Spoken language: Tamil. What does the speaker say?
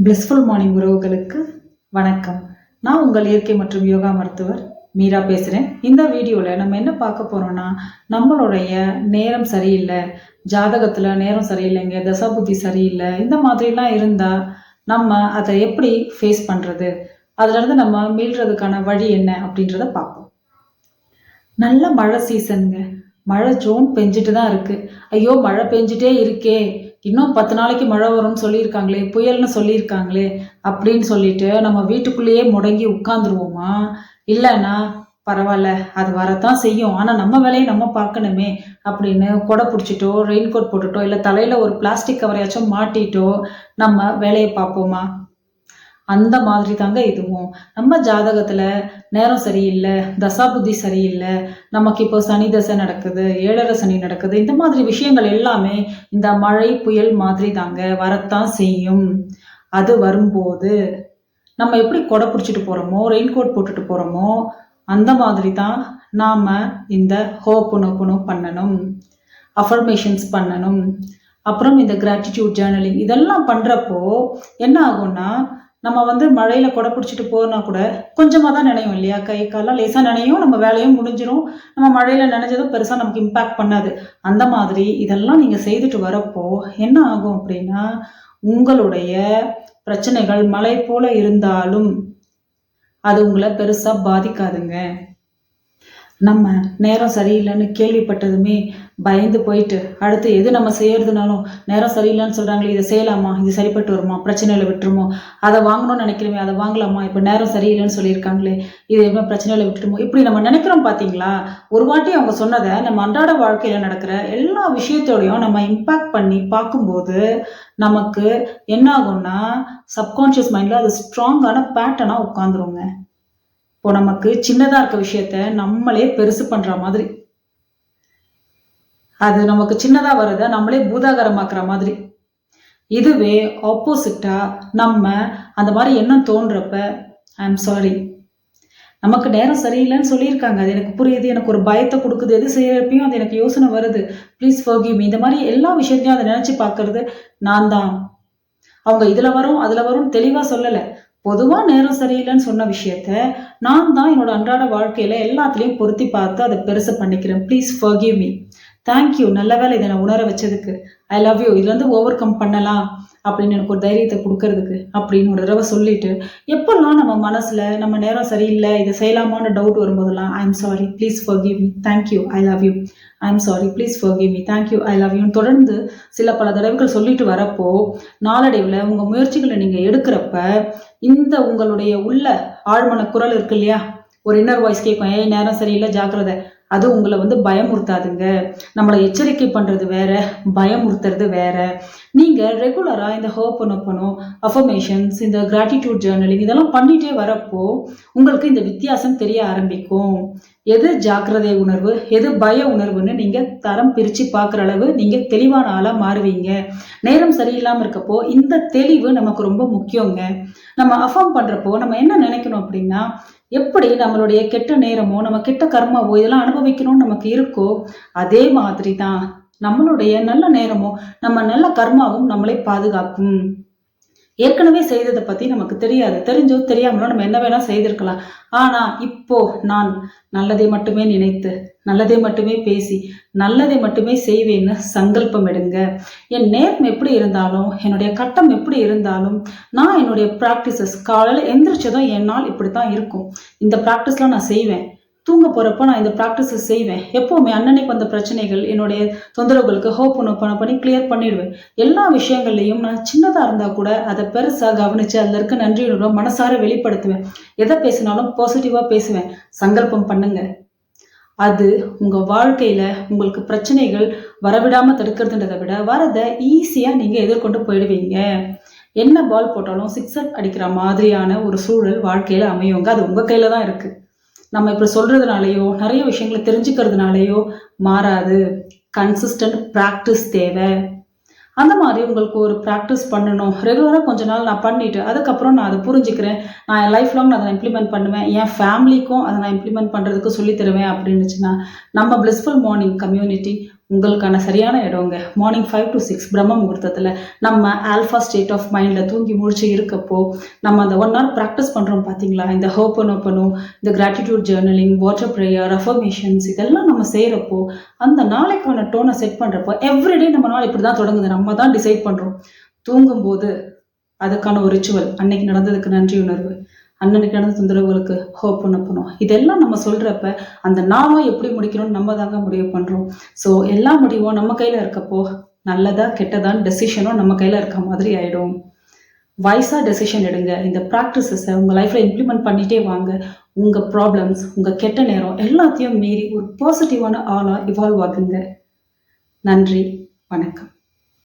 பிளிஸ்ஃபுல் மார்னிங் உறவுகளுக்கு வணக்கம். நான் உங்கள் இயற்கை மற்றும் யோகா மருத்துவர் மீரா பேசுகிறேன். இந்த வீடியோவில் நம்ம என்ன பார்க்க போகிறோம்னா, நம்மளுடைய நேரம் சரியில்லை, ஜாதகத்தில் நேரம் சரியில்லைங்க, தசாபுத்தி சரியில்லை, இந்த மாதிரிலாம் இருந்தால் நம்ம அதை எப்படி ஃபேஸ் பண்ணுறது, அதுலேருந்து நம்ம மீள்றதுக்கான வழி என்ன அப்படின்றத பார்ப்போம். நல்ல மழை சீசனுங்க, மழை ஜோன் பெஞ்சிட்டு தான் இருக்குது. ஐயோ மழை பெஞ்சிட்டே இருக்கே, இன்னும் 10 நாளைக்கு மழை வரும்னு சொல்லியிருக்காங்களே, புயல்னு சொல்லியிருக்காங்களே அப்படின்னு சொல்லிட்டு நம்ம வீட்டுக்குள்ளேயே முடங்கி உட்காந்துருவோமா? இல்லைன்னா பரவாயில்ல, அது வரத்தான் செய்யும், ஆனால் நம்ம வேலையை நம்ம பார்க்கணுமே அப்படின்னு கொடை பிடிச்சிட்டோ, ரெயின் கோட் போட்டுட்டோ, இல்லை தலையில் ஒரு பிளாஸ்டிக் கவரையாச்சும் மாட்டிட்டோ நம்ம வேலையை பார்ப்போமா? அந்த மாதிரி தாங்க இதுவும். நம்ம ஜாதகத்துல நேரம் சரியில்லை, தசாபுத்தி சரியில்லை, நமக்கு இப்போ சனி தசை நடக்குது, 7.5 சனி நடக்குது, இந்த மாதிரி விஷயங்கள் எல்லாமே இந்த மழை புயல் மாதிரி தாங்க வரத்தான் செய்யும். அது வரும்போது நம்ம எப்படி கொடை பிடிச்சிட்டு போறோமோ, ரெயின் கோட் போட்டுட்டு போறோமோ, அந்த மாதிரி தான் நாம இந்த ஹோப்பனோப்பனோ பண்ணணும், அஃபர்மேஷன்ஸ் பண்ணணும், அப்புறம் இந்த கிராட்டிடியூட் ஜேர்னலிங் இதெல்லாம் பண்றப்போ என்ன ஆகும்னா, நம்ம மழையில கொடை பிடிச்சிட்டு போனா கூட கொஞ்சமாக தான் நினையும் இல்லையா, கை காலெல்லாம் லேசாக நினையும், நம்ம வேலையும் முடிஞ்சிடும், நம்ம மழையில நினைஞ்சதும் பெருசாக நமக்கு இம்பேக்ட் பண்ணாது. அந்த மாதிரி இதெல்லாம் நீங்கள் செய்துட்டு வரப்போ என்ன ஆகும் அப்படின்னா, உங்களுடைய பிரச்சனைகள் மழை போல இருந்தாலும் அது உங்களை பெருசாக பாதிக்காதுங்க. நம்ம நேரம் சரியில்லைன்னு கேள்விப்பட்டதுமே பயந்து போயிட்டு அடுத்து எது நம்ம செய்யறதுனாலும் நேரம் சரியில்லைன்னு சொல்கிறாங்களே, இதை செய்யலாமா, இது சரிப்பட்டு வருமா, பிரச்சனையில் விட்டுருமோ, அதை வாங்கணும்னு நினைக்கிறோமே அதை வாங்கலாமா, இப்போ நேரம் சரியில்லைன்னு சொல்லியிருக்காங்களே, இது எதுவுமே பிரச்சனையில் விட்டுருமோ, இப்படி நம்ம நினைக்கிறோம். பார்த்தீங்களா, ஒரு வாட்டி அவங்க சொன்னதை நம்ம அன்றாட வாழ்க்கையில் நடக்கிற எல்லா விஷயத்தோடையும் நம்ம இம்பேக்ட் பண்ணி பார்க்கும்போது நமக்கு என்ன ஆகும்னா, சப்கான்ஷியஸ் மைண்டில் அது ஸ்ட்ராங்கான பேட்டர்னாக உட்காந்துருங்க. இப்போ நமக்கு சின்னதாக இருக்க விஷயத்த நம்மளே பெருசு பண்ணுற மாதிரி, அது நமக்கு சின்னதாக வர்றதை நம்மளே பூதாகரமாக்குற மாதிரி. இதுவே ஆப்போசிட்டாக நம்ம அந்த மாதிரி எண்ணம் தோன்றப்ப, ஐ எம் சாரி, நமக்கு நேரம் சரியில்லைன்னு சொல்லியிருக்காங்க, அது எனக்கு புரியுது, எனக்கு ஒரு பயத்தை கொடுக்குது, எது செய்யறப்பையும் அது எனக்கு யோசனை வருது, ப்ளீஸ் ஃபர்கிவ் மீ, இந்த மாதிரி எல்லா விஷயத்தையும் அதை நினச்சி பார்க்கறது நான் தான். அவங்க இதில் வரும் அதில் வரும் தெளிவாக சொல்லலை, பொதுவாக நேரம் சரியில்லைன்னு சொன்ன விஷயத்த நான் தான் என்னோட அன்றாட வாழ்க்கையில் எல்லாத்துலேயும் பொருத்தி பார்த்து அதை பெருசு பண்ணிக்கிறேன். ப்ளீஸ் ஃபர்கிவ் மீ, தேங்க்யூ, நல்ல வேலை இதை நான் உணர வச்சதுக்கு, ஐ லவ் யூ, இதுலேருந்து ஓவர் கம் பண்ணலாம் அப்படின்னு எனக்கு ஒரு தைரியத்தை கொடுக்கறதுக்கு அப்படின்னு ஒரு தடவை சொல்லிட்டு, எப்பெல்லாம் நம்ம மனசில் நம்ம நேரம் சரியில்லை இதை செய்யலாமான்னு டவுட் வரும்போதெல்லாம் I am sorry, please forgive me, thank you, I love you, I am sorry, please forgive me, thank you, I love யூன்னு தொடர்ந்து பல தடவைகள் சொல்லிட்டு வரப்போ நாளடைவில் உங்கள் முயற்சிகளை நீங்கள் எடுக்கிறப்ப இந்த உங்களுடைய உள்ள ஆழ்மன குரல் இருக்கு இல்லையா, ஒரு இன்னர் வாய்ஸ் கேட்கும், ஏன் நேரம் சரியில்லை ஜாக்கிரதை, அது உங்களை பயமுறுத்தாதுங்க. நம்மளை எச்சரிக்கை பண்ணுறது வேற, பயமுறுத்துறது வேற. நீங்கள் ரெகுலராக இந்த ஹோப்பனோப்பனோ, அஃபர்மேஷன்ஸ், இந்த கிராட்டிடியூட் ஜேர்னலிங் இதெல்லாம் பண்ணிகிட்டே வரப்போ உங்களுக்கு இந்த வித்தியாசம் தெரிய ஆரம்பிக்கும். எது ஜாக்கிரதை உணர்வு, எது பய உணர்வுன்னு நீங்கள் தரம் பிரித்து பார்க்குற அளவு நீங்கள் தெளிவான ஆளாக மாறுவீங்க. நேரம் சரியில்லாமல் இருக்கப்போ இந்த தெளிவு நமக்கு ரொம்ப முக்கியங்க. நம்ம அஃபர்ம் பண்ணுறப்போ நம்ம என்ன நினைக்கணும் அப்படின்னா, எப்படி நம்மளுடைய கெட்ட நேரமோ நம்ம கெட்ட கர்மாவோ இதெல்லாம் அனுபவிக்கணும்னு நமக்கு இருக்கோ, அதே மாதிரி தான் நம்மளுடைய நல்ல நேரமோ நம்ம நல்ல கர்மாவும் நம்மளை பாதுகாக்கும். ஏற்கனவே செய்ததை பற்றி நமக்கு தெரியாது, தெரிஞ்சோ தெரியாமலோ நம்ம என்ன வேணால் செய்திருக்கலாம். ஆனால் இப்போ நான் நல்லதை மட்டுமே நினைத்து, நல்லதை மட்டுமே பேசி, நல்லதை மட்டுமே செய்வேன்னு சங்கல்பம் எடுங்க. என் நேரம் எப்படி இருந்தாலும், என்னுடைய கட்டம் எப்படி இருந்தாலும், நான் என்னுடைய ப்ராக்டிசஸ் காலையில் எந்திரிச்சதும் என் நாள் இப்படி தான் இருக்கும், இந்த ப்ராக்டிஸ்லாம் நான் செய்வேன், தூங்க போகிறப்போ நான் இந்த ப்ராக்டிஸஸ் செய்வேன், எப்போவுமே அன்னன்னைக்கு வந்த பிரச்சனைகள் என்னுடைய தொந்தரவுகளுக்கு ஹோப்பனோப்பனோ பண்ணி கிளியர் பண்ணிடுவேன். எல்லா விஷயங்கள்லையும் நான் சின்னதாக இருந்தால் கூட அதை பெருசாக கவனித்து அதில் இருக்க நன்றியுணர்வை மனசார வெளிப்படுத்துவேன். எதை பேசினாலும் பாசிட்டிவாக பேசுவேன். சங்கல்பம் பண்ணுங்க. அது உங்கள் வாழ்க்கையில் உங்களுக்கு பிரச்சனைகள் வரவிடாமல் தடுக்கிறதுன்றதை விட வரதை ஈஸியாக நீங்கள் எதிர்கொண்டு போயிடுவீங்க. என்ன பால் போட்டாலும் சிக்ஸர் அடிக்கிற மாதிரியான ஒரு சூழல் வாழ்க்கையில் அமையுங்க. அது உங்கள் கையில் தான் இருக்குது. நம்ம இப்படி சொல்கிறதுனாலையோ நிறைய விஷயங்களை தெரிஞ்சுக்கிறதுனாலையோ மாறாது. கன்சிஸ்டன்ட் ப்ராக்டிஸ் தேவை. அந்த மாதிரி உங்களுக்கு ஒரு ப்ராக்டிஸ் பண்ணணும். ரெகுலராக கொஞ்ச நாள் நான் பண்ணிவிட்டு அதுக்கப்புறம் நான் அதை புரிஞ்சுக்கிறேன், நான் என் லைஃப் லாங் நான் அதை இம்ப்ளிமெண்ட் பண்ணுவேன், என் ஃபேமிலிக்கும் அதை நான் இம்ப்ளிமெண்ட் பண்ணுறதுக்கு சொல்லித்தருவேன் அப்படின்னுச்சுன்னா, நம்ம பிளிஸ்ஃபுல் மார்னிங் கம்யூனிட்டி உங்களுக்கான சரியான இடங்க. மார்னிங் 5 to 6 பிரம்ம முகூர்த்தத்தில் நம்ம ஆல்ஃபா ஸ்டேட் ஆஃப் மைண்டில் தூங்கி முடிச்சு இருக்கப்போ நம்ம அந்த 1 hour ப்ராக்டிஸ் பண்ணுறோம் பார்த்தீங்களா? இந்த ஹோப்பனோப்பனோ, இந்த gratitude journaling, water prayer, affirmations இதெல்லாம் நம்ம செய்கிறப்போ அந்த நாளைக்கான டோனை செட் பண்ணுறப்போ எவ்ரிடே நம்ம நாள் இப்படி தான் தொடங்குது. நம்ம தான் டிசைட் பண்ணுறோம். தூங்கும்போது அதுக்கான ஒரு ரிச்சுவல், அன்னைக்கு நடந்ததுக்கு நன்றி உணர்வு, அண்ணனுக்கு நடந்த தொந்தரவுகளுக்கு ஹோப் பண்ணணும், இதெல்லாம் நம்ம சொல்றப்ப அந்த நாளும் எப்படி முடிக்கணும்னு நம்ம தாங்க முடிவு பண்றோம். ஸோ எல்லா முடிவும் நம்ம கையில இருக்கப்போ நல்லதா கெட்டதான்னு டெசிஷனும் நம்ம கையில இருக்க மாதிரி ஆயிடும். வைஸா டெசிஷன் எடுங்க. இந்த ப்ராக்டிசஸை உங்க லைஃப்ல இம்ப்ளிமெண்ட் பண்ணிட்டே வாங்க. உங்க ப்ராப்ளம்ஸ், உங்க கெட்ட நேரம் எல்லாத்தையும் மீறி ஒரு பாசிட்டிவான ஆளா இவால்வ் ஆகுங்க. நன்றி, வணக்கம்.